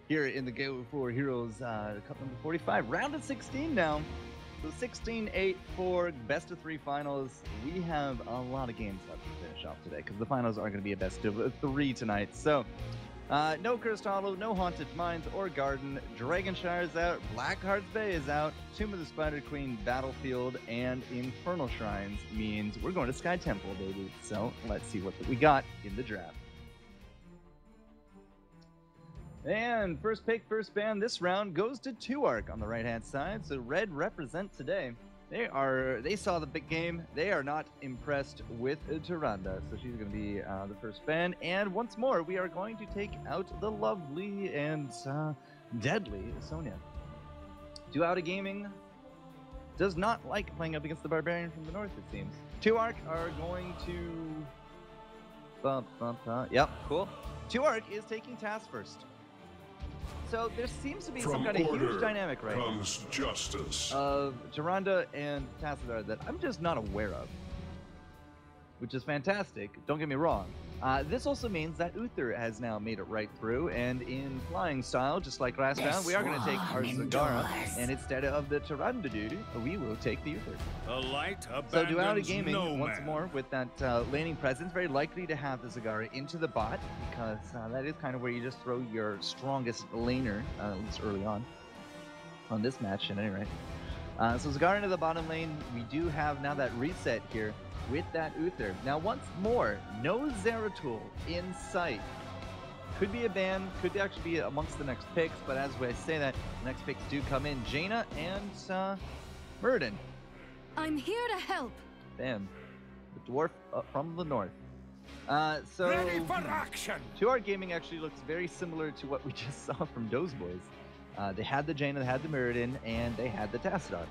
here in the Go4Heroes Cup number 45. Round of 16 now. So 16-8 for best of 3 finals. We have a lot of games left to finish off today because the finals are going to be a best of 3 tonight. So no Cursed Hollow, no Haunted Mines or Garden. Dragonshire's out, Blackheart's Bay is out, Tomb of the Spider Queen, Battlefield, and Infernal Shrines means we're going to Sky Temple, baby. So let's see what we got in the draft. And first pick, first ban this round goes to 2Arc on the right-hand side. So Red represent today. They saw the big game. They are not impressed with Tyrande, so she's going to be the first ban. And once more, we are going to take out the lovely and deadly Sonya. Duality Gaming does not like playing up against the Barbarian from the north, it seems. 2Arc are going to... Yep, cool. 2Arc is taking task first. So there seems to be some kind of huge dynamic right now justice of Tyrande and Tassadar that I'm just not aware of, which is fantastic. Don't get me wrong. This also means that Uther has now made it right through, and in flying style, just like last round, we are going to take our Zagara, and instead of the Tyrande dude, we will take the Uther. the light So Duality abandons Gaming, no once man. more, with that laning presence, very likely to have the Zagara into the bot, because that is kind of where you just throw your strongest laner, at least early on this match, at any rate. So Zagara into the bottom lane. We do have now that reset here with that Uther. Now, once more, no Zeratul in sight. Could be a ban, could actually be amongst the next picks, but as I say that, the next picks do come in. Jaina and Muradin. I'm here to help. Bam. The dwarf from the north. So Ready for action! 2Arc Gaming actually looks very similar to what we just saw from Those Boys. They had the Jaina, they had the Muradin, and they had the Tassadar.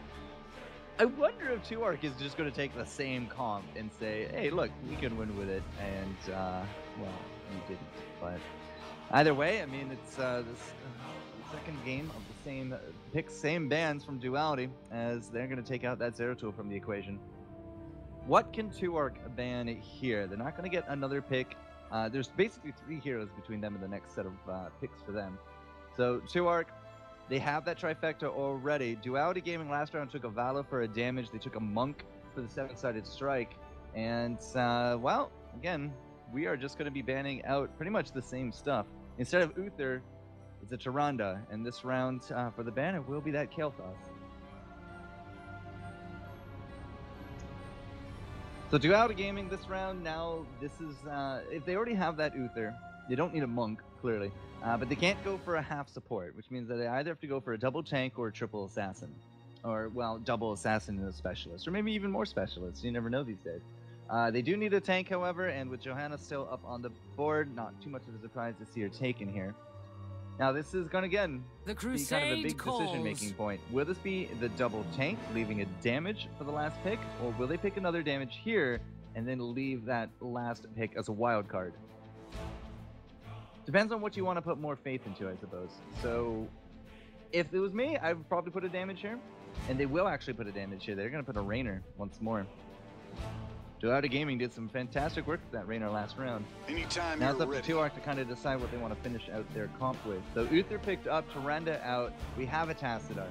I wonder if 2Arc is just going to take the same comp and say, hey, look, we can win with it, and, well, we didn't. But either way, I mean, it's this second game of the same picks, same bans from Duality, as they're going to take out that Zeratul from the equation. What can 2Arc ban here? They're not going to get another pick. There's basically 3 heroes between them and the next set of picks for them. So 2Arc, they have that trifecta already. Duality Gaming last round took a Vala for a damage. They took a Monk for the 7-sided strike. And, well, again, we are just going to be banning out pretty much the same stuff. Instead of Uther, it's a Tyrande. And this round for the ban, it will be that Kael'thas. So Duality Gaming this round, now this is, if they already have that Uther, they don't need a Monk, clearly. But they can't go for a half support, which means that they either have to go for a double tank or a triple assassin. Or, well, double assassin and a specialist. Or maybe even more specialists. You never know these days. They do need a tank, however, and with Johanna still up on the board, not too much of a surprise to see her taken here. Now, this is going to, again, be kind of a big decision-making point. Will this be the double tank, leaving a damage for the last pick? Or will they pick another damage here, and then leave that last pick as a wild card? Depends on what you want to put more faith into, I suppose. So, if it was me, I would probably put a damage here. And they will actually put a damage here. They're going to put a Rainer once more. Duality Gaming did some fantastic work with that Rainer last round. Anytime Now it's you're up ready. to 2Arc to kind of decide what they want to finish out their comp with. So Uther picked up, Tyrande out. We have a Tassadar.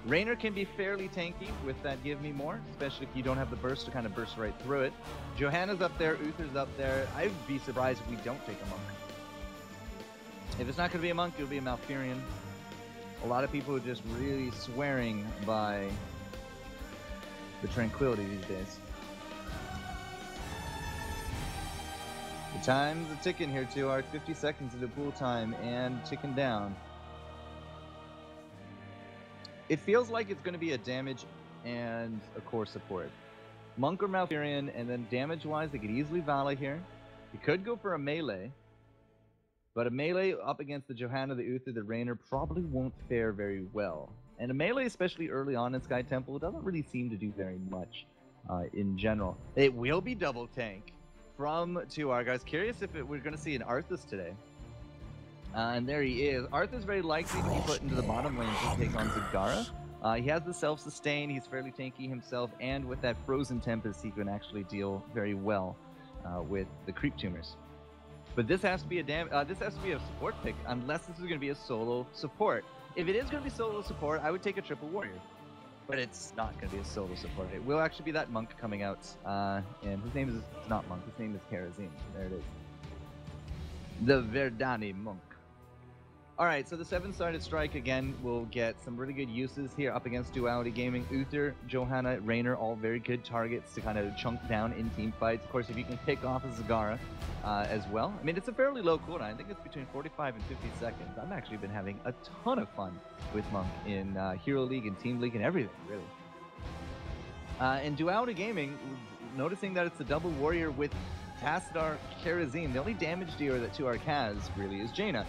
Rainer can be fairly tanky with that Give Me More, especially if you don't have the burst to kind of burst right through it. Johanna's up there, Uther's up there. I'd be surprised if we don't take a Monk. If it's not going to be a Monk, it'll be a Malfurion. A lot of people are just really swearing by the Tranquility these days. The time's a ticking here, 2Arc. 50 seconds into pool time and ticking down. It feels like it's going to be a damage and a core support. Monk or Malfurion, and then damage-wise, they could easily Vala here. You could go for a melee. But a melee up against the Johanna, the Uther, the Rainer probably won't fare very well. And a melee, especially early on in Sky Temple, doesn't really seem to do very much in general. It will be double tank from 2Arc. I was curious if we're going to see an Arthas today. And there he is. Arthas very likely to be put into the bottom lane to take on Zagara. He has the self-sustain, he's fairly tanky himself, and with that Frozen Tempest, he can actually deal very well with the creep tumors. But this has to be a support pick, unless this is going to be a solo support. If it is going to be solo support, I would take a triple warrior. But it's not going to be a solo support. It will actually be that monk coming out, and his name is not monk. His name is Karazim. There it is. The Verdani monk. All right, so the 7-sided strike again will get some really good uses here up against Duality Gaming. Uther, Johanna, Raynor, all very good targets to kind of chunk down in team fights. Of course, if you can pick off a Zagara as well. I mean, it's a fairly low cooldown. I think it's between 45 and 50 seconds. I've actually been having a ton of fun with Monk in Hero League and Team League and everything, really. And Duality Gaming, noticing that it's a double warrior with Tassadar, Karazim, the only damage dealer that 2Ark has, really, is Jaina.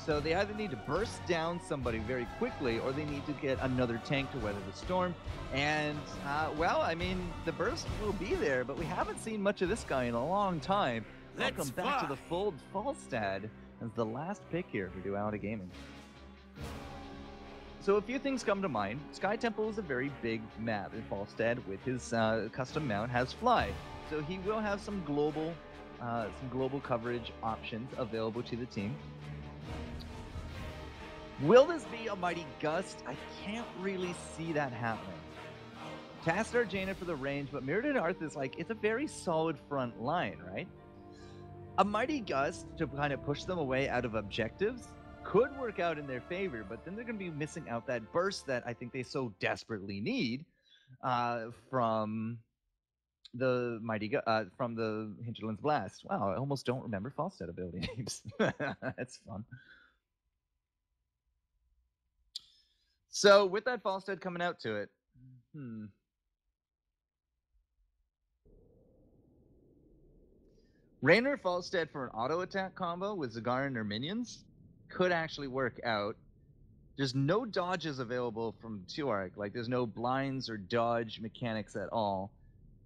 So they either need to burst down somebody very quickly, or they need to get another tank to weather the storm. And, well, I mean, the burst will be there, but we haven't seen much of this guy in a long time. Welcome back to the fold, Falstad, as the last pick here for Duality Gaming. So a few things come to mind. Sky Temple is a very big map, and Falstad, with his custom mount, has Fly. So he will have some global coverage options available to the team. Will this be a Mighty Gust? I can't really see that happening. Tassadar Jaina for the range, but Mirrodin Arthas, like, it's a very solid front line, right? A Mighty Gust to kind of push them away out of objectives could work out in their favor, but then they're going to be missing out that burst that I think they so desperately need from the from the Hinterland's Blast. Wow, I almost don't remember Falstad ability names. That's fun. So with that Falstad coming out to it, Raynor Falstad for an auto attack combo with Zagara and her minions could actually work out. There's no dodges available from 2Ark. Like, there's no blinds or dodge mechanics at all.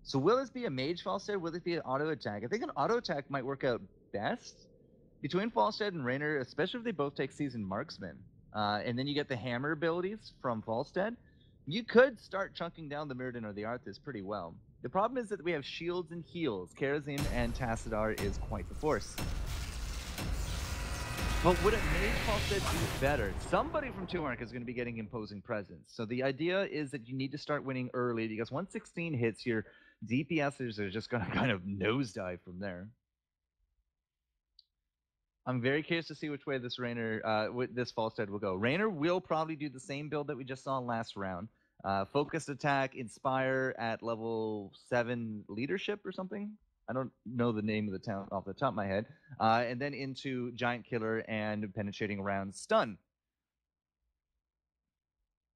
So will this be a mage Falstad? Will it be an auto attack? I think an auto attack might work out best between Falstad and Raynor, especially if they both take Seasoned Marksman. And then you get the hammer abilities from Falstad. You could start chunking down the Mirrodin or the Arthas pretty well. The problem is that we have shields and heals. Karazim and Tassadar is quite the force. But would a mage Falstad do better? Somebody from 2Ark is going to be getting imposing presence. So the idea is that you need to start winning early, because once 16 hits, your DPSers are just going to kind of nosedive from there. I'm very curious to see which way this this Falstad will go. Raynor will probably do the same build that we just saw last round. Focused attack, inspire at level 7 leadership or something. I don't know the name of the town off the top of my head. And then into giant killer and penetrating around stun.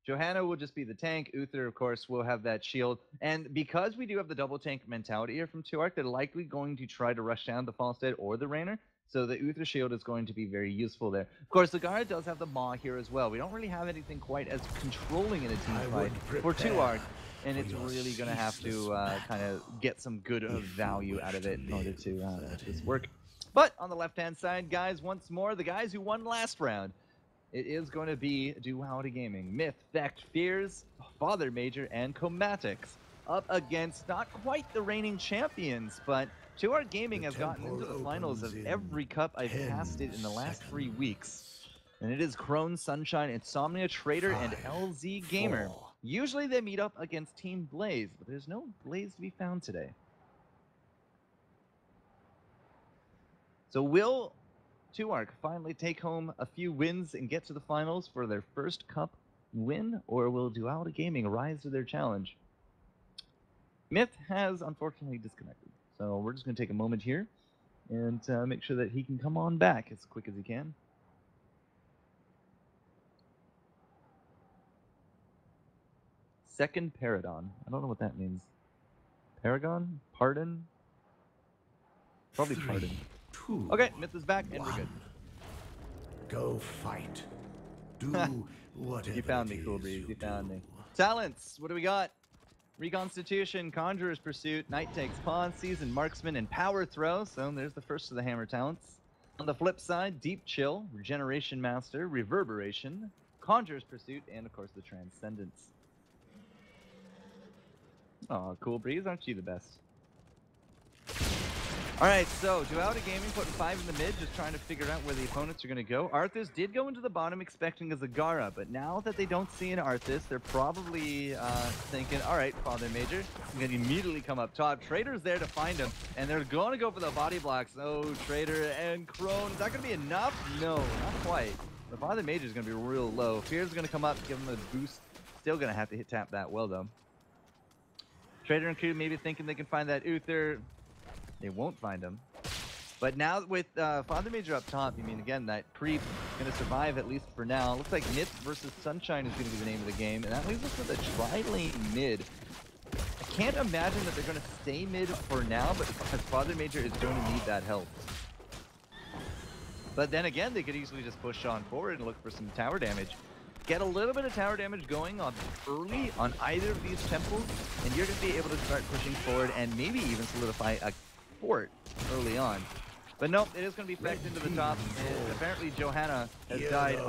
Johanna will just be the tank. Uther, of course, will have that shield. And because we do have the double tank mentality here from 2Ark, they're likely going to try to rush down the Falstad or the Raynor. So the Uther shield is going to be very useful there. Of course, the Zagara does have the Maw here as well. We don't really have anything quite as controlling in a team fight for 2Ark. And it's really going to have to kind of get some good value out of it in order to make this work. But on the left-hand side, guys, once more, the guys who won last round. It is going to be Duality Gaming, Myth, Thect, Fears, Father Major, and Comatics up against not quite the reigning champions, but 2Ark Gaming has gotten into the finals of every cup I've casted in the last 3 weeks. And it is Crone, Sunshine, Insomnia, Trader, and LZ Gamer. Usually they meet up against Team Blaze, but there's no Blaze to be found today. So will 2Ark finally take home a few wins and get to the finals for their first cup win, or will Duality Gaming rise to their challenge? Myth has unfortunately disconnected, so we're just going to take a moment here and make sure that he can come on back as quick as he can. Second Paragon. I don't know what that means. Paragon? Pardon? Probably pardon. Okay, Myth is back, and we're good. Go fight. Do whatever. You found me, Cool Breeze. You found me. Talents. What do we got? Reconstitution, Conjurer's Pursuit, Knight Takes Pawn, Seasoned Marksman, and Power Throw. So there's the first of the hammer talents. On the flip side, Deep Chill, Regeneration Master, Reverberation, Conjurer's Pursuit, and of course the Transcendence. Oh, Cool Breeze, aren't you the best? All right, so Duality Gaming putting 5 in the mid, just trying to figure out where the opponents are going to go. Arthas did go into the bottom expecting a Zagara, but now that they don't see an Arthas, they're probably thinking, all right, Father Major, I'm going to immediately come up top. Trader's there to find him, and they're going to go for the body blocks. Oh, Trader and Crone, is that going to be enough? No, not quite. The Father Major is going to be real low. Fear's going to come up, give him a boost. Still going to have to hit tap that well, though. Trader and crew maybe thinking they can find that Uther. They won't find him. But now with Father Major up top, I mean, again, that creep is going to survive at least for now. Looks like Nip versus Sunshine is going to be the name of the game. And that leaves us with a tri-lane mid. I can't imagine that they're going to stay mid for now, but because Father Major is going to need that help. But then again, they could easily just push on forward and look for some tower damage. Get a little bit of tower damage going on early on either of these temples, and you're going to be able to start pushing forward and maybe even solidify a fort early on. But nope, it is going to be fecked into the top. And apparently Johanna has died.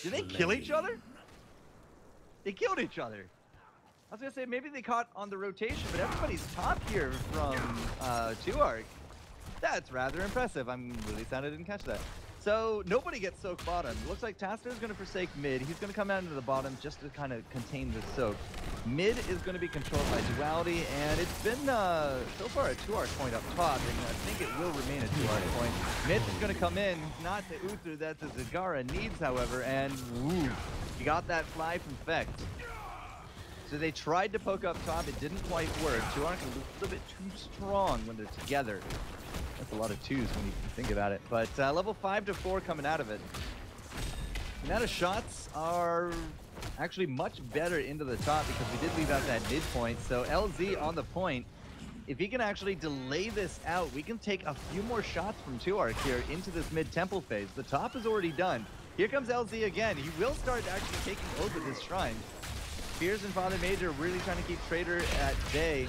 Did they kill each other? They killed each other. I was going to say maybe they caught on the rotation, but everybody's top here from 2Arc. That's rather impressive. I'm really sad I didn't catch that. So nobody gets soaked bottom. Looks like Taster is going to forsake mid. He's going to come out into the bottom just to kind of contain the soak. Mid is going to be controlled by Duality, and it's been so far a 2Arc point up top, and I think it will remain a 2Arc point. Mid is going to come in, not the Uther that the Zagara needs, however, and woo, you got that fly from Fecht. So they tried to poke up top, it didn't quite work. 2Arc are a little bit too strong when they're together. That's a lot of twos when you think about it. But level 5 to 4 coming out of it. The amount of shots are actually much better into the top because we did leave out that midpoint. So LZ on the point. If he can actually delay this out, we can take a few more shots from 2Arc here into this mid-temple phase. The top is already done. Here comes LZ again. He will start actually taking over this shrine. Fears and Father Major really trying to keep Trader at bay.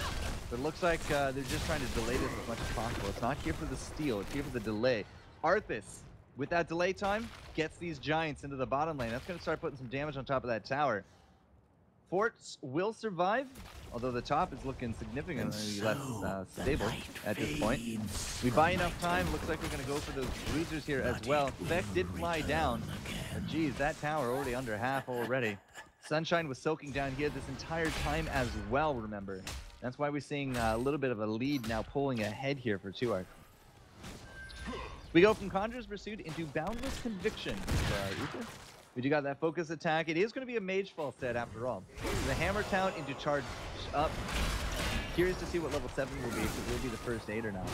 But it looks like they're just trying to delay this as much as possible. It's not here for the steal, it's here for the delay. Arthas, with that delay time, gets these giants into the bottom lane. That's going to start putting some damage on top of that tower. Forts will survive, although the top is looking significantly less stable at this point. We buy enough time. Looks like we're going to go for those bruisers here as well. Feck did fly down. But geez, that tower already under half already. Sunshine was soaking down here this entire time as well, remember. That's why we're seeing a little bit of a lead now pulling ahead here for 2Arc. We go from Conjurer's Pursuit into Boundless Conviction. We do got that focus attack. It is going to be a Mage Fall set after all. The Hammer Town into Charge Up. Curious to see what level 7 will be, because it will be the first aider now.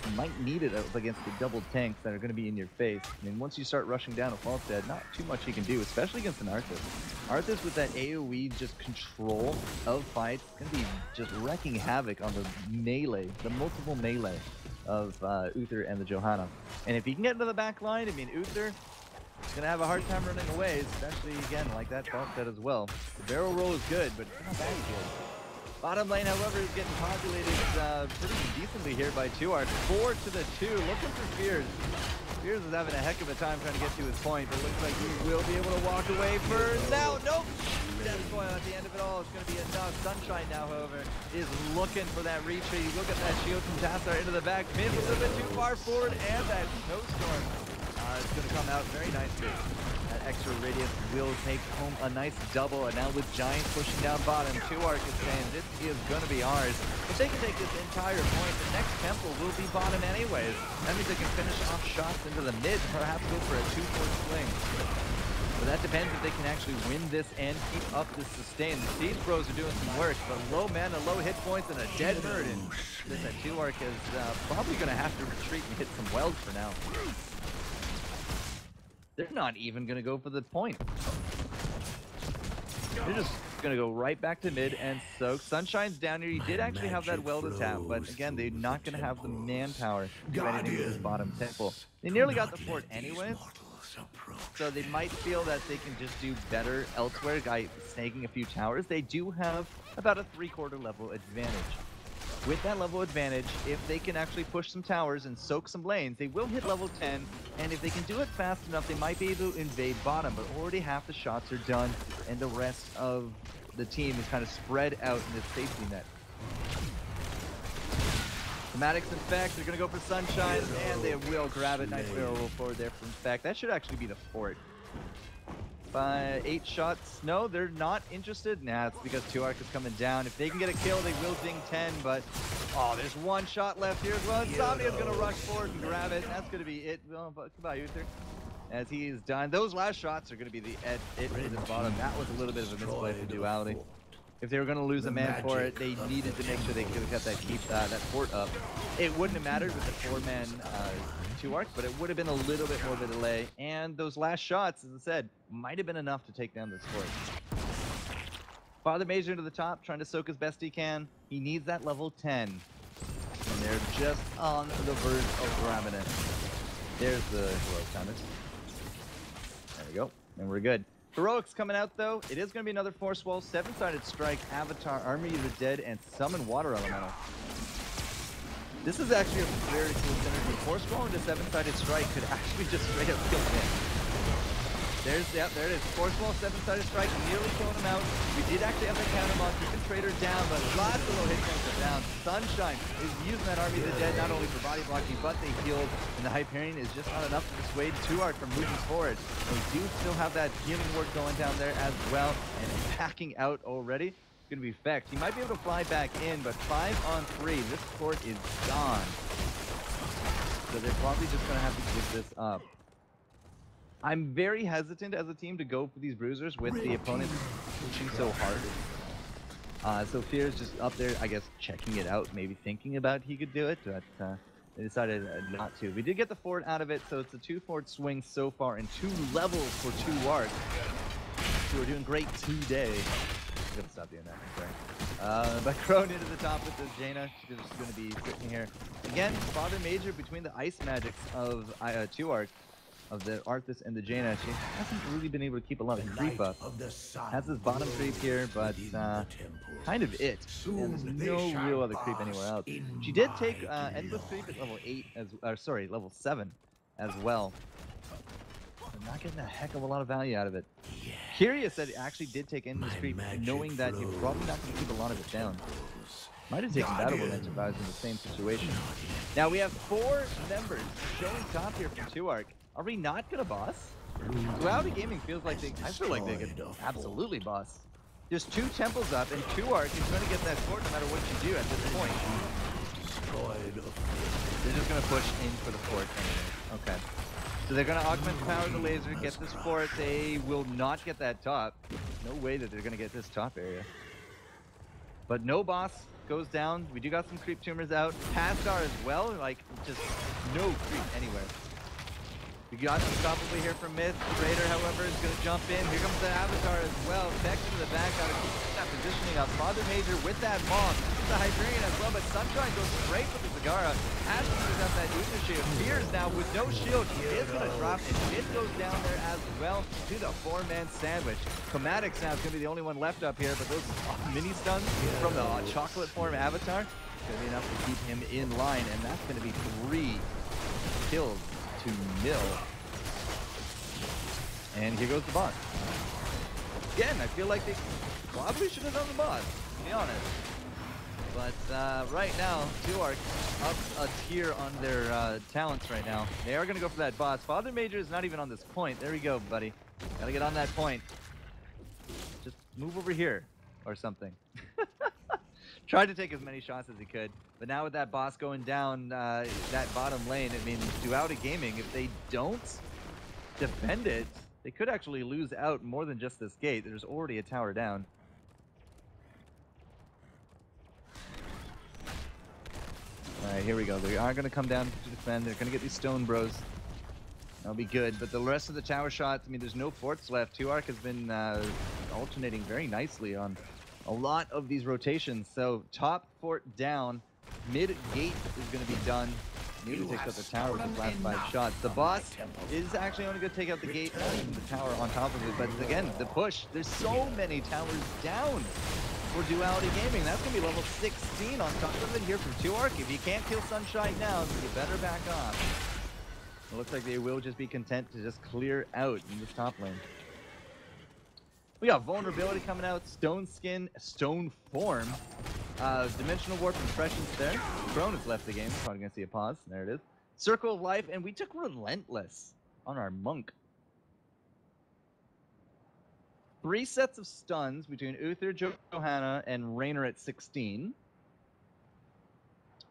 You might need it up against the double tanks that are going to be in your face. I mean, once you start rushing down a False Dead, not too much you can do, especially against an Arthas. Arthas with that AoE just control of fights, going to be just wrecking havoc on the melee, the multiple melee of Uther and the Johanna. And if he can get into the back line, I mean, Uther is going to have a hard time running away, especially, again, like that False Dead as well. The barrel roll is good, but it's not that good. Bottom lane, however, is getting populated pretty decently here by 2Arc. 4 to the 2, looking for Fears. Fears is having a heck of a time trying to get to his point, but it looks like he will be able to walk away for now. Nope! Death coil at the end of it all. It's going to be enough. Sunshine now, however, is looking for that retreat. You look at that shield from Tassar into the back. Mid was a bit too far forward, and that snowstorm is going to come out very nicely. That extra radius will take home a nice double, and now with Giants pushing down bottom, 2Arc is saying this is going to be ours. If they can take this entire point, the next temple will be bottom anyways. That means they can finish off shots into the mid, perhaps go for a 2-4 swing. But that depends if they can actually win this and keep up this sustain. The Siege Bros are doing some work, but low mana, low hit points, and a dead Muradin. This 2Arc is probably going to have to retreat and hit some wells for now. They're not even going to go for the point. They're just going to go right back to mid and soak. Sunshine's down here. He did actually have that well to tap, but again, they're not going to have the manpower to do anything with this bottom temple. They nearly got the fort anyways, so they might feel that they can just do better elsewhere by snagging a few towers. They do have about a 3/4 level advantage. With that level advantage, if they can actually push some towers and soak some lanes, they will hit level 10, and if they can do it fast enough, they might be able to invade bottom, but already half the shots are done, and the rest of the team is kind of spread out in this safety net. Maddox and Feck, they're going to go for Sunshine, and they will grab it. Nice barrel roll forward there from Feck. That should actually be the fort. By 8 shots. No, they're not interested. Nah, it's because 2Arc is coming down. If they can get a kill, they will ding 10, but oh, there's 1 shot left here as well. Insomnia's going to rush forward and grab it. That's going to be it. Well, goodbye, Uther. As he is done. Those last shots are going to be the it for the bottom. That was a little bit of a misplay for Duality. If they were going to lose a man for it, they needed to make sure they could have kept that that fort up. It wouldn't have mattered with the 4-man 2Arc, but it would have been a little bit more of a delay. And those last shots, as I said, might have been enough to take down this fort. Father Major to the top, trying to soak as best he can. He needs that level 10. And they're just on the verge of grabbing it. There's the heroic timers. There we go. And we're good. Heroics coming out, though. It is going to be another Force Wall, 7-sided strike, Avatar, Army of the Dead, and Summon Water Elemental. This is actually a very cool synergy. Force Wall into 7-sided strike could actually just straight up kill him. There it is. Force Wall, 7-sided strike, nearly killing him out. We did actually have to count him on, keeping Trader down, but lots of low hit points are down. Sunshine is using that Army of the Dead not only for body blocking, but they healed, and the Hyperion is just not enough to dissuade 2Arc from moving forward. And we do still have that healing work going down there as well, and backing out already. It's going to be Feck. He might be able to fly back in, but 5-on-3, this fort is gone. So they're probably just going to have to give this up. I'm very hesitant as a team to go for these bruisers with the opponent pushing so hard. So Fear's just up there, I guess, checking it out, maybe thinking about he could do it, but they decided not to. We did get the fort out of it, so it's a 2-fort swing so far and 2 levels for 2Arc. So we're doing great today. I'm gonna stop doing that, I'm sorry. But Crone into the top with the Jaina. She's just gonna be sitting here. Again, Father Major between the ice magics of 2Arc. Of the Arthas and the Jaina, she hasn't really been able to keep a lot of creep up. Has this bottom creep here, but kind of it. And there's no real other creep anywhere else. She did take endless creep at level 8 level 7 as well. I'm not getting a heck of a lot of value out of it. Curious that it actually did take endless creep, knowing that you're probably not going to keep a lot of it down. Might have taken Battle Momentum if I was in the same situation. Now we have 4 members showing top here from 2Arc. Are we not gonna boss? Duality Gaming feels like I feel like they could absolutely boss. There's 2 temples up, and 2Arc is gonna get that fort no matter what you do at this point. They're just gonna push in for the fort anyway. Okay. So they're gonna augment the power of the laser, get this fort. They will not get that top. No way that they're gonna get this top area. But no boss goes down. We do got some creep tumors out. Pastar as well, like just no creep anywhere. We got unstoppably here from Myth. Raider, however, is going to jump in. Here comes the Avatar as well. Feck to the back, got to keep that positioning up. Father Major with that Mom. The Hyperion as well, but Sunshine goes straight with the Zagara. As he does have that Uber shield. Fears now with no shield. He is going to drop, and Myth goes down there as well to the 4-man sandwich. Chromatics now is going to be the only one left up here, but those mini stuns from the chocolate form Avatar is going to be enough to keep him in line, and that's going to be 3 kills to nil. And here goes the boss. Again, I feel like they probably should have done the boss, to be honest. But right now, 2Arc up a tier on their talents right now. They are going to go for that boss. Father Major is not even on this point. There we go, buddy. Gotta get on that point. Just move over here or something. Tried to take as many shots as he could, but now with that boss going down that bottom lane, I mean, Duality Gaming, if they don't defend it, they could actually lose out more than just this gate. There's already a tower down. All right, here we go. They are going to come down to defend. They're going to get these stone bros. That'll be good, but the rest of the tower shots, I mean, there's no forts left. 2Arc has been alternating very nicely on a lot of these rotations. So top fort down, mid gate is going to be done. Nearly takes out the tower with the last 5 shots. The boss is actually only going to take out the gate and the tower on top of it. But again, the push, there's so many towers down for Duality Gaming. That's going to be level 16 on top of it here from 2Arc. If you can't kill Sunshine now, you better back off. It looks like they will just be content to just clear out in this top lane. We got Vulnerability coming out, Stone Skin, Stone Form. Dimensional Warp impressions there. Crone has left the game. Probably gonna see a pause. There it is. Circle of Life, and we took Relentless on our Monk. 3 sets of stuns between Uther, Johanna, and Raynor at 16.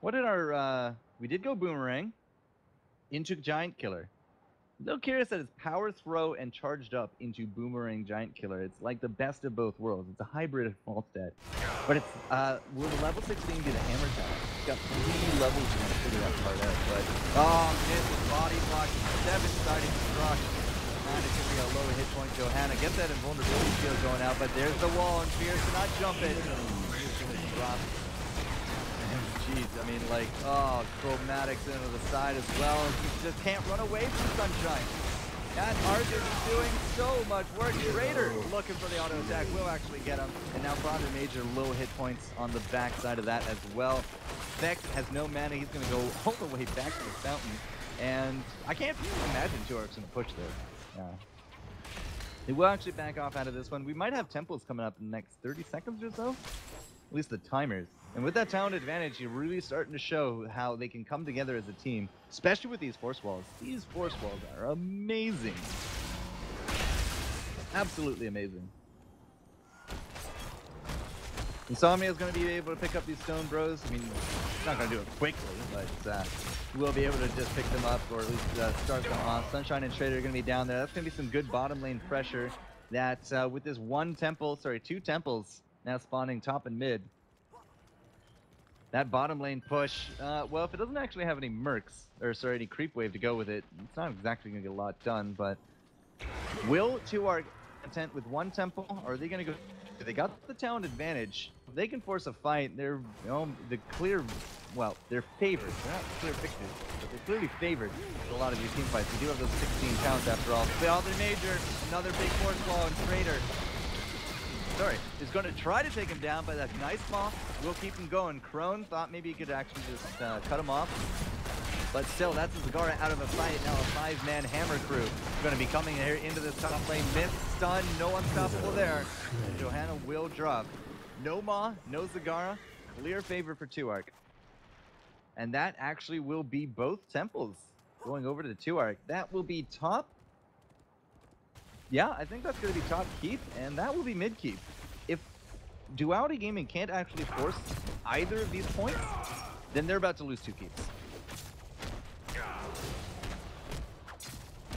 What did our... we did go Boomerang into Giant Killer. A little curious that it's Power Throw and charged up into Boomerang Giant Killer. It's like the best of both worlds. It's a hybrid of Falstad. But it's, will the level 16 be the Hammer Tower? It's got 3 levels you want to figure that part out. But, oh, missed body block. 7-sided struck. And it's giving a low hit point. Johanna gets that invulnerability skill going out, but there's the wall, and Fierce cannot jump it. He's going to drop. Jeez, I mean, like, oh, Chromatics into the side as well. He just can't run away from Sunshine. And Arthur is doing so much work. Trader looking for the auto attack, will actually get him. And now Father Major low hit points on the back side of that as well. Vex has no mana. He's going to go all the way back to the fountain. And I can't imagine Tuark's going to push there. Yeah. They will actually back off out of this one. We might have temples coming up in the next 30 seconds or so. At least the timers. And with that talent advantage, you're really starting to show how they can come together as a team, especially with these force walls. These force walls are amazing. Absolutely amazing. Insomnia is going to be able to pick up these stone bros. I mean, it's not going to do it quickly, but we'll be able to just pick them up, or at least start them off. Sunshine and Trader are going to be down there. That's going to be some good bottom lane pressure. That with this two temples now spawning top and mid. That bottom lane push, well, if it doesn't actually have any mercs, or sorry, any creep wave to go with it, it's not exactly going to get a lot done, but will Tuark content with 1 temple, or are they going to go... They got the talent advantage. If they can force a fight, they're, you know, the clear... Well, they're favored. They're not clear victors, but they're clearly favored in a lot of these team fights. We do have those 16 talents after all. Father Major, another big force wall, and Trader... Sorry, is going to try to take him down, but that nice ball will keep him going. Crone thought maybe he could actually just cut him off. But still, that's a Zagara out of a fight. Now a 5-man hammer crew going to be coming here into this top lane. Myth, stun, no unstoppable there. Johanna will drop. No Maw, no Zagara. Clear favor for Tuark. And that actually will be both temples going over to Tuark. That will be top. Yeah, I think that's going to be top keep, and that will be mid keep. If Duality Gaming can't actually force either of these points, then they're about to lose 2 keeps.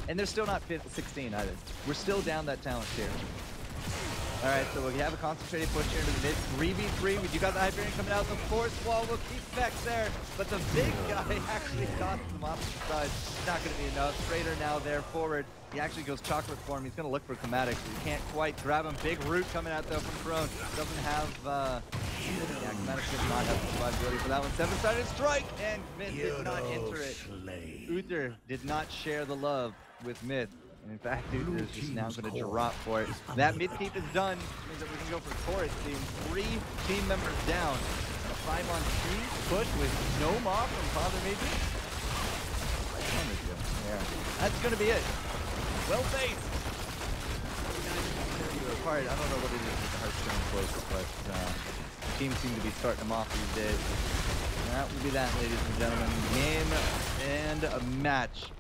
And they're still not 16 either. We're still down that talent tier. Alright, so we have a concentrated push here to the mid. 3v3, we do got the Hyperion coming out. The force wall will keep Vex there, but the big guy actually tosses him off to the side. It's not going to be enough. Trader now there forward. He actually goes chocolate form. He's going to look for Chromatics. He can't quite grab him. Big root coming out though from Crone. Doesn't have, yeah, Chromatics does not have the survivability for that one. 7-sided strike, and Myth did not enter it. Uther did not share the love with Myth. And in fact, Uther is just now going to drop for it. That mid keep is done, which means that we can go for Chorus, seeing 3 team members down. A 5-on-2 push with no Maw from Father Major. Yeah, that's going to be it. Well faced. Apart. I don't know what it is with the Hearthstone close, but teams seem to be starting them off these days. And that will be that, ladies and gentlemen. Game and a match.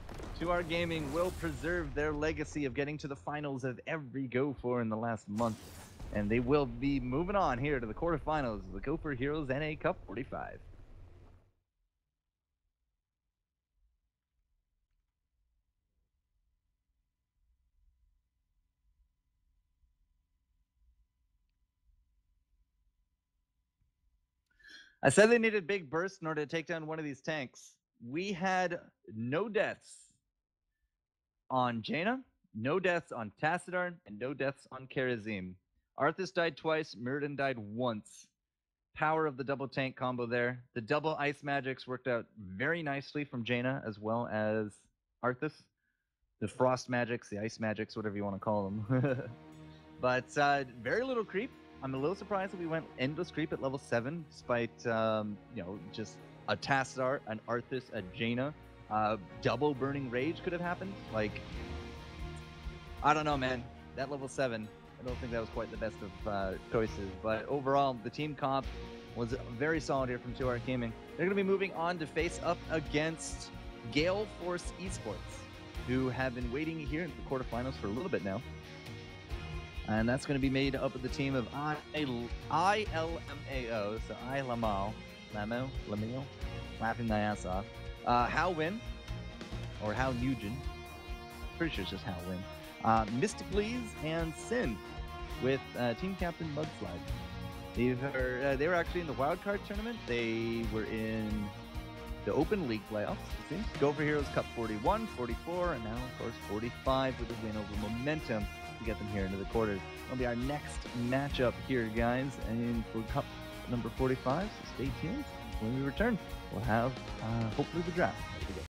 Tuark Gaming will preserve their legacy of getting to the finals of every Go4 in the last month. And they will be moving on here to the quarterfinals of the Go4Heroes NA Cup 45. I said they needed big bursts in order to take down one of these tanks. We had no deaths on Jaina, no deaths on Tassadar, and no deaths on Karazim. Arthas died twice, Mirrodin died once. Power of the double tank combo there. The double ice magics worked out very nicely from Jaina as well as Arthas. The frost magics, the ice magics, whatever you want to call them. But very little creep. I'm a little surprised that we went endless creep at level 7, despite, you know, just a Tassadar, an Arthas, a Jaina. Double Burning Rage could have happened. Like, I don't know, man. That level 7, I don't think that was quite the best of choices. But overall, the team comp was very solid here from 2Arc Gaming. They're going to be moving on to face up against Gale Force Esports, who have been waiting here in the quarterfinals for a little bit now. And that's going to be made up of the team of ILMAO, so Lamo, laughing my ass off. Hao Win, or Hao Nugent, pretty sure it's just Hao Win. Mystic Lees and Sin, with team captain Mudslide. They were actually in the wildcard tournament. They were in the Open League playoffs, it seems. Go4Heroes Cup 41, 44, and now, of course, 45 with a win over Momentum to get them here into the quarters. That'll be our next matchup here, guys, and for Cup number 45, so stay tuned. When we return, we'll have, hopefully, the draft.